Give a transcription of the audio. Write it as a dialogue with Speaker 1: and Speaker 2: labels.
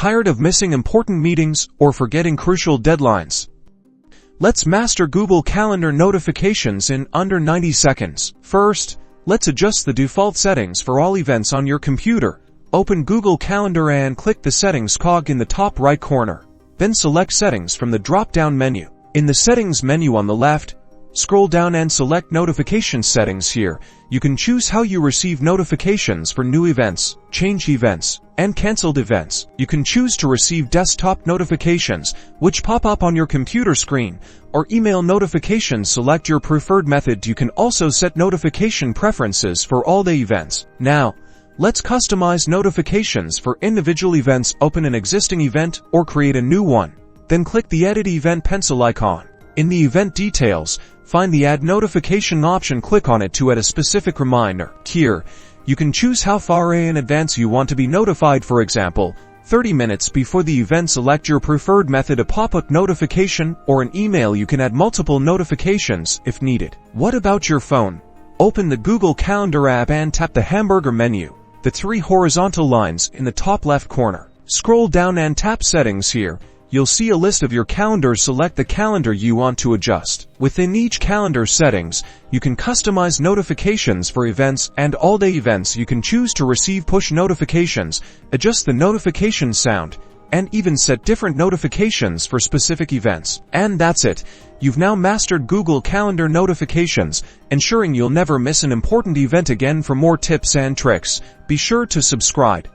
Speaker 1: Tired of missing important meetings or forgetting crucial deadlines? Let's master Google Calendar notifications in under 90 seconds. First, let's adjust the default settings for all events on your computer. Open Google Calendar and click the Settings cog in the top right corner. Then select Settings from the drop-down menu. In the Settings menu on the left, scroll down and select Notification Settings. Here, you can choose how you receive notifications for new events, changed events, and canceled events. You can choose to receive desktop notifications, which pop up on your computer screen, or email notifications. Select your preferred method. You can also set notification preferences for all the events. Now, let's customize notifications for individual events. Open an existing event or create a new one. Then click the Edit Event pencil icon. In the event details, find the Add Notification option. Click on it to add a specific reminder. Here, you can choose how far in advance you want to be notified. For example, 30 minutes before the event. Select your preferred method, a pop-up notification or an email. You can add multiple notifications if needed. What about your phone? Open the Google Calendar app and tap the hamburger menu, the three horizontal lines in the top left corner. Scroll down and tap Settings. Here, you'll see a list of your calendars. Select the calendar you want to adjust. Within each calendar settings, you can customize notifications for events and all-day events. You can choose to receive push notifications, adjust the notification sound, and even set different notifications for specific events. And that's it. You've now mastered Google Calendar notifications, ensuring you'll never miss an important event again. For more tips and tricks, be sure to subscribe.